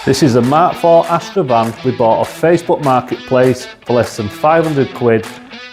This is the Mark IV Astra van we bought off Facebook Marketplace for less than 500 quid,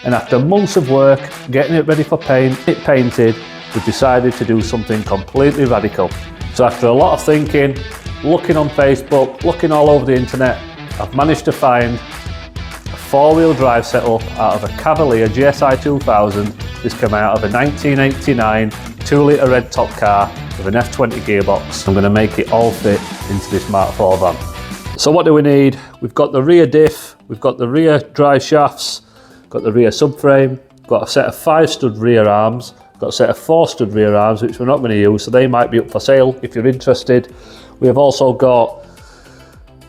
and after months of work getting it ready for paint, it painted, we decided to do something completely radical. So after a lot of thinking, looking on Facebook, looking all over the internet, I've managed to find a four-wheel drive setup out of a Cavalier GSI 2000. This came out of a 1989 2-litre red top car with an F20 gearbox. I'm going to make it all fit into this Mark IV van. So what do we need? We've got the rear diff, we've got the rear drive shafts, got the rear subframe, got a set of 5 stud rear arms, got a set of 4 stud rear arms which we're not going to use, so they might be up for sale if you're interested. We have also got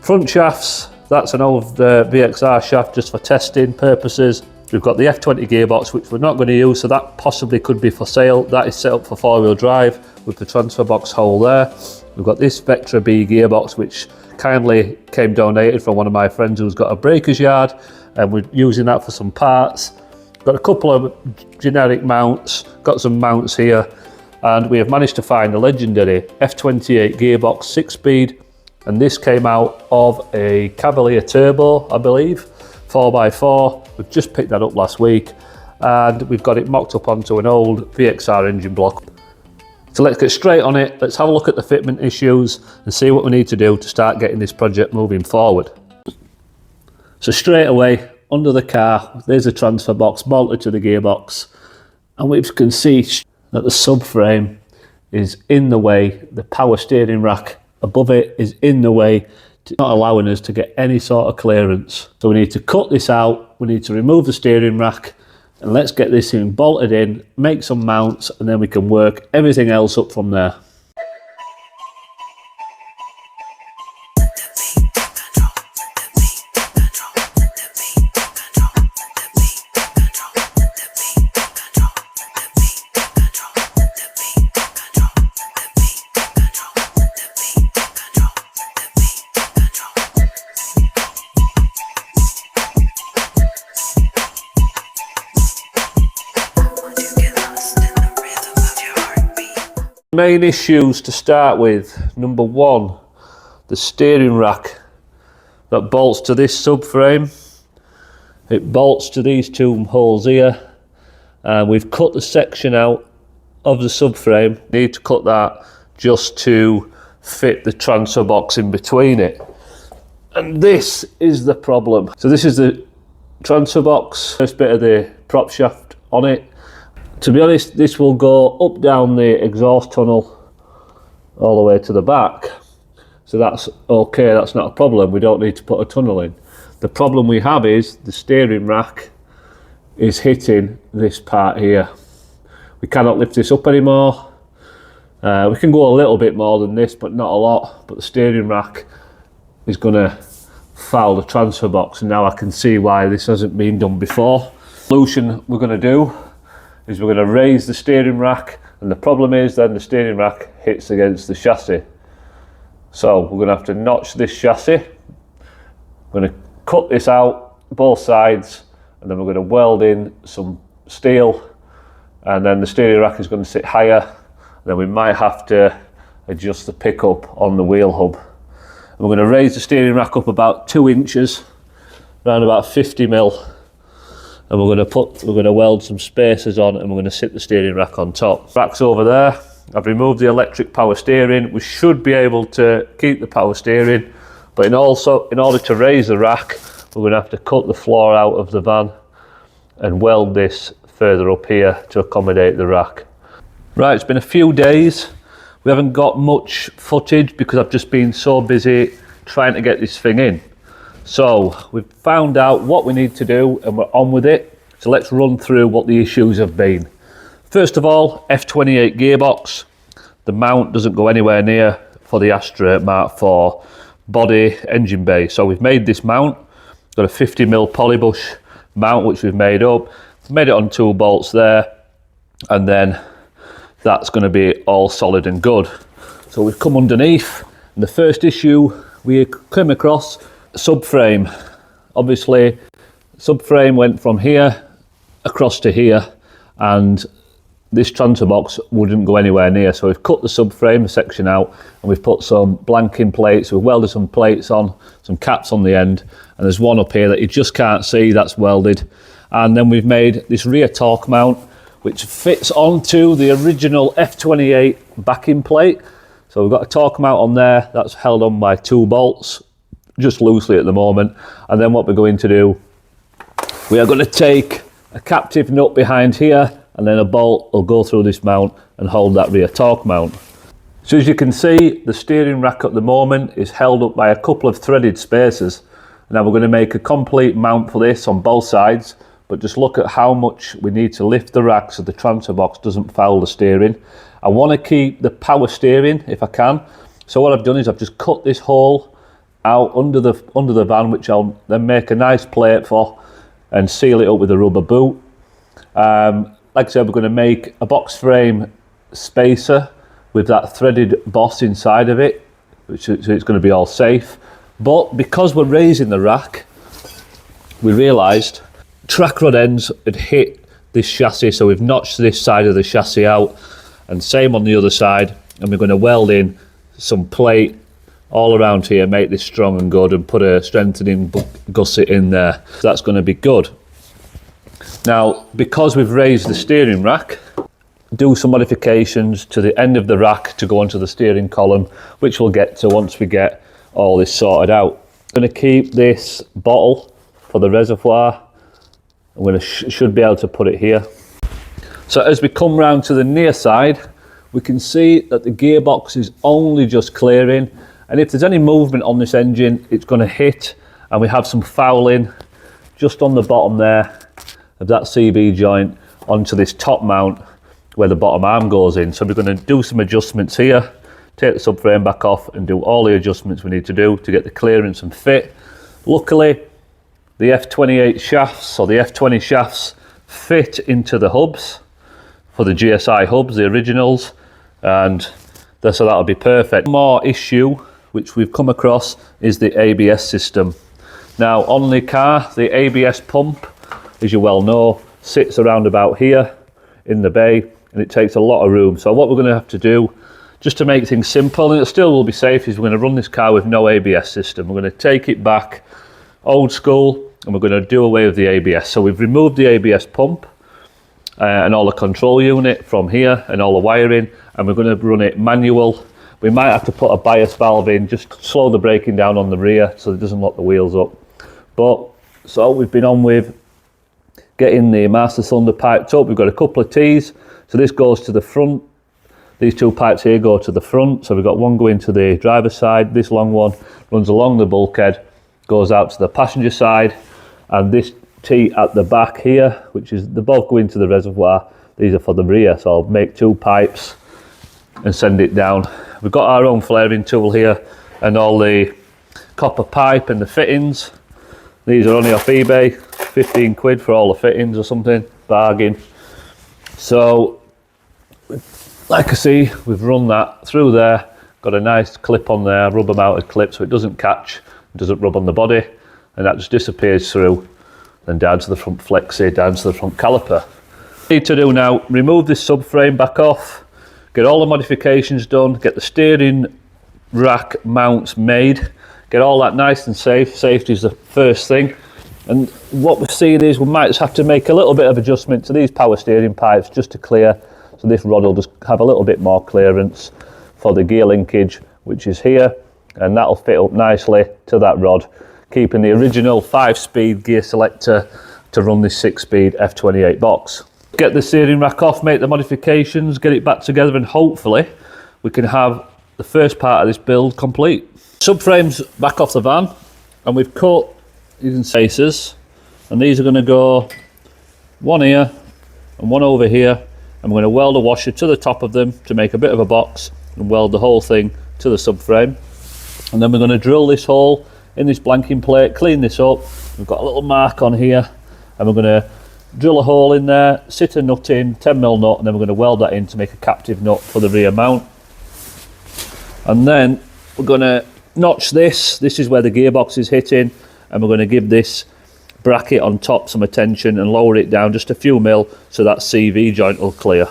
front shafts. That's an old VXR shaft just for testing purposes. We've got the F20 gearbox which we're not going to use, so that possibly could be for sale. That is set up for 4-wheel drive with the transfer box hole there. We've got this Vectra B gearbox which kindly came donated from one of my friends who's got a breaker's yard, and we're using that for some parts. Got a couple of generic mounts, got some mounts here, and we have managed to find a legendary F28 gearbox 6-speed, and this came out of a Cavalier Turbo, I believe, 4x4. We've just picked that up last week, and we've got it mocked up onto an old VXR engine block. So let's get straight on it. Let's have a look at the fitment issues and see what we need to do to start getting this project moving forward. So straight away, under the car, there's a transfer box bolted to the gearbox, and we can see that the subframe is in the way. The power steering rack above it is in the way, not allowing us to get any sort of clearance. So we need to cut this out, we need to remove the steering rack, and let's get this thing bolted in, make some mounts, and then we can work everything else up from there. Main issues to start with. Number one, the steering rack that bolts to this subframe. It bolts to these 2 holes here, and we've cut the section out of the subframe. Need to cut that just to fit the transfer box in between it, and this is the problem. So this is the transfer box, first bit of the prop shaft on it. To be honest, this will go up down the exhaust tunnel all the way to the back. So that's okay, that's not a problem. We don't need to put a tunnel in. The problem we have is the steering rack is hitting this part here. We cannot lift this up anymore. We can go a little bit more than this, but not a lot. But the steering rack is going to foul the transfer box, and now I can see why this hasn't been done before. Solution we're going to do is we're going to raise the steering rack, and the problem is then the steering rack hits against the chassis. So we're going to have to notch this chassis. We're going to cut this out both sides, and then we're going to weld in some steel, and then the steering rack is going to sit higher, and then we might have to adjust the pickup on the wheel hub. And we're going to raise the steering rack up about 2 inches, around about 50 mil. And we're going to weld some spacers on, and we're going to sit the steering rack on top. Rack's over there. I've removed the electric power steering. We should be able to keep the power steering, but in order to raise the rack, we're going to have to cut the floor out of the van and weld this further up here to accommodate the rack. Right, it's been a few days. We haven't got much footage because I've just been so busy trying to get this thing in. So we've found out what we need to do, and we're on with it. So let's run through what the issues have been. First of all, F28 gearbox. The mount doesn't go anywhere near for the Astra Mark IV body engine bay. So we've made this mount. Got a 50mm polybush mount which we've made up. Made it on 2 bolts there, and then that's going to be all solid and good. So we've come underneath, and the first issue we came across, subframe. Obviously subframe went from here across to here, and this transfer box wouldn't go anywhere near. So we've cut the subframe section out and we've put some blanking plates. We've welded some plates on, some caps on the end, and there's one up here that you just can't see that's welded. And then we've made this rear torque mount which fits onto the original F28 backing plate. So we've got a torque mount on there that's held on by 2 bolts, just loosely at the moment. And then what we're going to do, we are going to take a captive nut behind here, and then a bolt will go through this mount and hold that rear torque mount. So as you can see, the steering rack at the moment is held up by a couple of threaded spacers. Now we're going to make a complete mount for this on both sides, but just look at how much we need to lift the rack so the transfer box doesn't foul the steering. I want to keep the power steering if I can. So what I've done is I've just cut this hole out under the van, which I'll then make a nice plate for and seal it up with a rubber boot. Like I said, we're going to make a box frame spacer with that threaded boss inside of it, so it's going to be all safe. But because we're raising the rack, we realised track rod ends had hit this chassis, so we've notched this side of the chassis out, and same on the other side, and we're going to weld in some plate all around here, make this strong and good, and put a strengthening gusset in there. So that's going to be good. Now, because we've raised the steering rack, do some modifications to the end of the rack to go onto the steering column, which we'll get to once we get all this sorted out. I'm going to keep this bottle for the reservoir. I'm going to should be able to put it here. So as we come round to the near side, we can see that the gearbox is only just clearing, and if there's any movement on this engine, it's going to hit, and we have some fouling just on the bottom there of that CB joint onto this top mount where the bottom arm goes in. So we're going to do some adjustments here, take the subframe back off and do all the adjustments we need to do to get the clearance and fit. Luckily, the F28 shafts, or the F20 shafts, fit into the hubs for the GSI hubs, the originals, and so that'll be perfect. One more issue which we've come across is the ABS system. Now on the car, the ABS pump, as you well know, sits around about here in the bay, and it takes a lot of room. So what we're going to have to do, just to make things simple, and it still will be safe, is we're going to run this car with no ABS system. We're going to take it back old school, and we're going to do away with the ABS. So we've removed the ABS pump and all the control unit from here and all the wiring, and we're going to run it manual. We might have to put a bias valve in just to slow the braking down on the rear so it doesn't lock the wheels up. But so we've been on with getting the master cylinder piped up. We've got a couple of T's, so this goes to the front. These 2 pipes here go to the front, so we've got one going to the driver's side. This long one runs along the bulkhead, goes out to the passenger side, and this T at the back here, which is, they both go into the reservoir. These are for the rear, so I'll make 2 pipes and send it down. We've got our own flaring tool here and all the copper pipe and the fittings. These are only off eBay, 15 quid for all the fittings or something, bargain. So, like I see, we've run that through there, got a nice clip on there, rubber mounted clip, so it doesn't catch, it doesn't rub on the body, and that just disappears through, then down to the front flexi, down to the front caliper. What we need to do now, remove this subframe back off, get all the modifications done, get the steering rack mounts made, get all that nice and safe. Safety is the first thing. And what we're seeing is we might just have to make a little bit of adjustment to these power steering pipes just to clear. So this rod will just have a little bit more clearance for the gear linkage, which is here, and that'll fit up nicely to that rod, keeping the original 5-speed gear selector to run this 6-speed F28 box. Get the steering rack off, make the modifications, get it back together, and hopefully we can have the first part of this build complete. Subframe's back off the van, and we've cut these spacers, and these are going to go one here and one over here, and we're going to weld a washer to the top of them to make a bit of a box and weld the whole thing to the subframe. And then we're going to drill this hole in this blanking plate, clean this up. We've got a little mark on here, and we're going to drill a hole in there, sit a nut in, 10mm nut, and then we're going to weld that in to make a captive nut for the rear mount. And then we're going to notch this. This is where the gearbox is hitting, and we're going to give this bracket on top some attention and lower it down just a few mil so that CV joint will clear.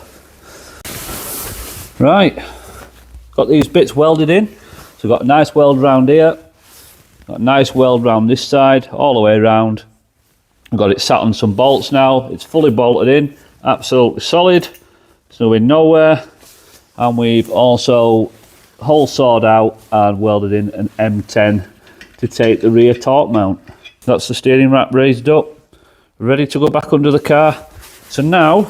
Right, got these bits welded in. So we've got a nice weld round here, got a nice weld round this side, all the way around. We've got it sat on some bolts now. It's fully bolted in, absolutely solid. It's going nowhere. And we've also hole sawed out and welded in an M10 to take the rear torque mount. That's the steering rack raised up, ready to go back under the car. So now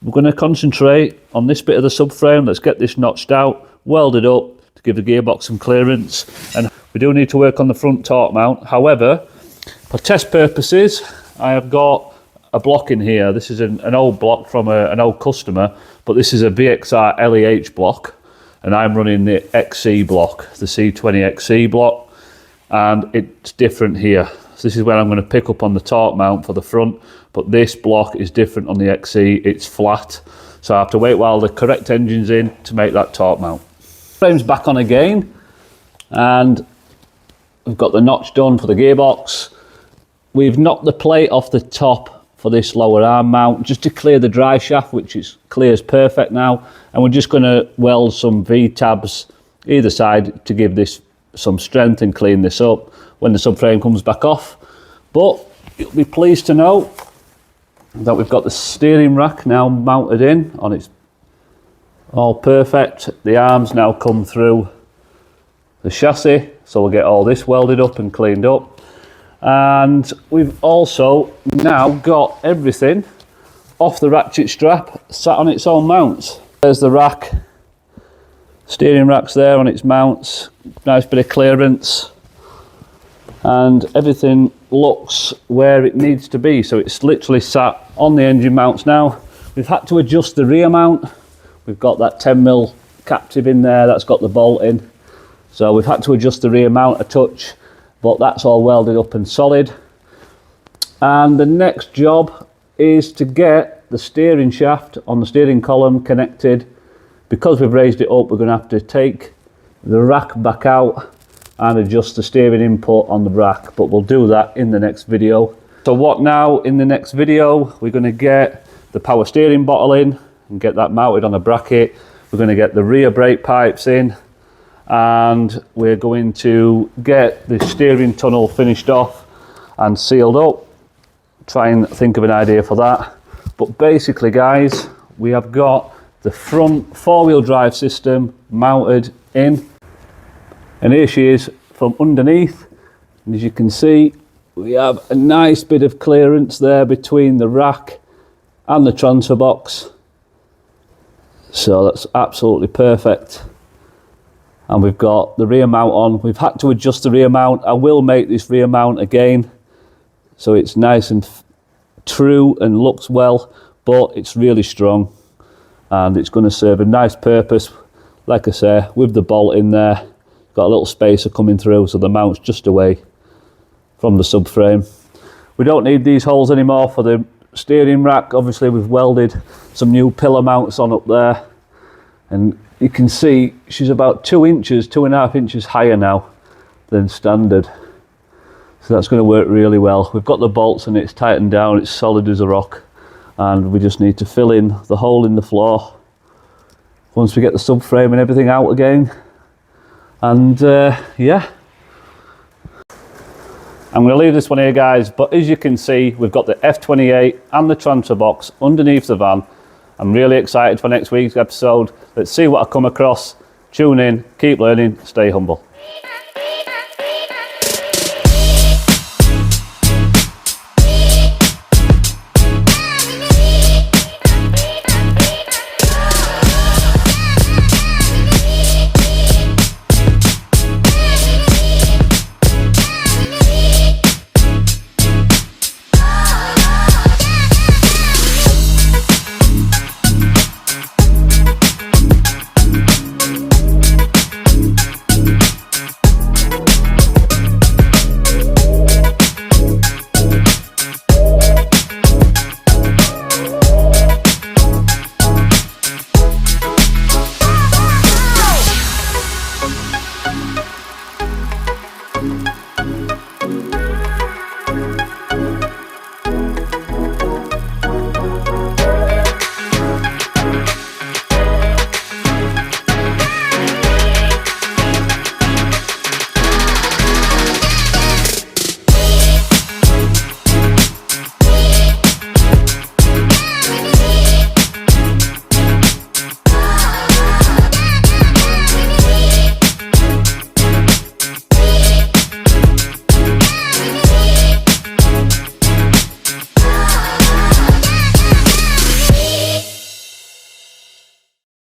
we're going to concentrate on this bit of the subframe. Let's get this notched out, welded up to give the gearbox some clearance. And we do need to work on the front torque mount. However, for test purposes, I have got a block in here. This is an old block from an old customer, but this is a VXR LEH block, and I'm running the XC block, the C20 XC block, and it's different here. So this is where I'm going to pick up on the torque mount for the front, but this block is different on the XC. It's flat, so I have to wait while the correct engine's in to make that torque mount. Frame's back on again, and we've got the notch done for the gearbox. We've knocked the plate off the top for this lower arm mount just to clear the drive shaft, which is clears perfect now, and we're just going to weld some V-tabs either side to give this some strength and clean this up when the subframe comes back off. But you'll be pleased to know that we've got the steering rack now mounted in on its all perfect. The arms now come through the chassis, so we'll get all this welded up and cleaned up. And we've also now got everything off the ratchet strap, sat on its own mounts. There's the rack, steering rack's there on its mounts, nice bit of clearance, and everything looks where it needs to be. So it's literally sat on the engine mounts now. We've had to adjust the rear mount. We've got that 10mm captive in there, that's got the bolt in. So we've had to adjust the rear mount a touch, but that's all welded up and solid. And the next job is to get the steering shaft on the steering column connected. Because we've raised it up, we're going to have to take the rack back out and adjust the steering input on the rack, but we'll do that in the next video. So what now? In the next video, we're going to get the power steering bottle in and get that mounted on a bracket. We're going to get the rear brake pipes in, and we're going to get the steering tunnel finished off and sealed up. Try and think of an idea for that. But basically, guys, we have got the front four-wheel drive system mounted in, and here she is from underneath. And as you can see, we have a nice bit of clearance there between the rack and the transfer box, so that's absolutely perfect. And we've got the rear mount on. We've had to adjust the rear mount. I will make this rear mount again so it's nice and true and looks well, but it's really strong and it's going to serve a nice purpose. Like I say, with the bolt in there, got a little spacer coming through, so the mount's just away from the subframe. We don't need these holes anymore for the steering rack. Obviously we've welded some new pillar mounts on up there, and you can see she's about 2 inches, 2.5 inches higher now than standard. So that's going to work really well. We've got the bolts and it's tightened down, it's solid as a rock, and we just need to fill in the hole in the floor once we get the subframe and everything out again. And yeah, I'm going to leave this one here, guys, but as you can see, we've got the F28 and the transfer box underneath the van. I'm really excited for next week's episode. Let's see what I come across. Tune in, keep learning, stay humble.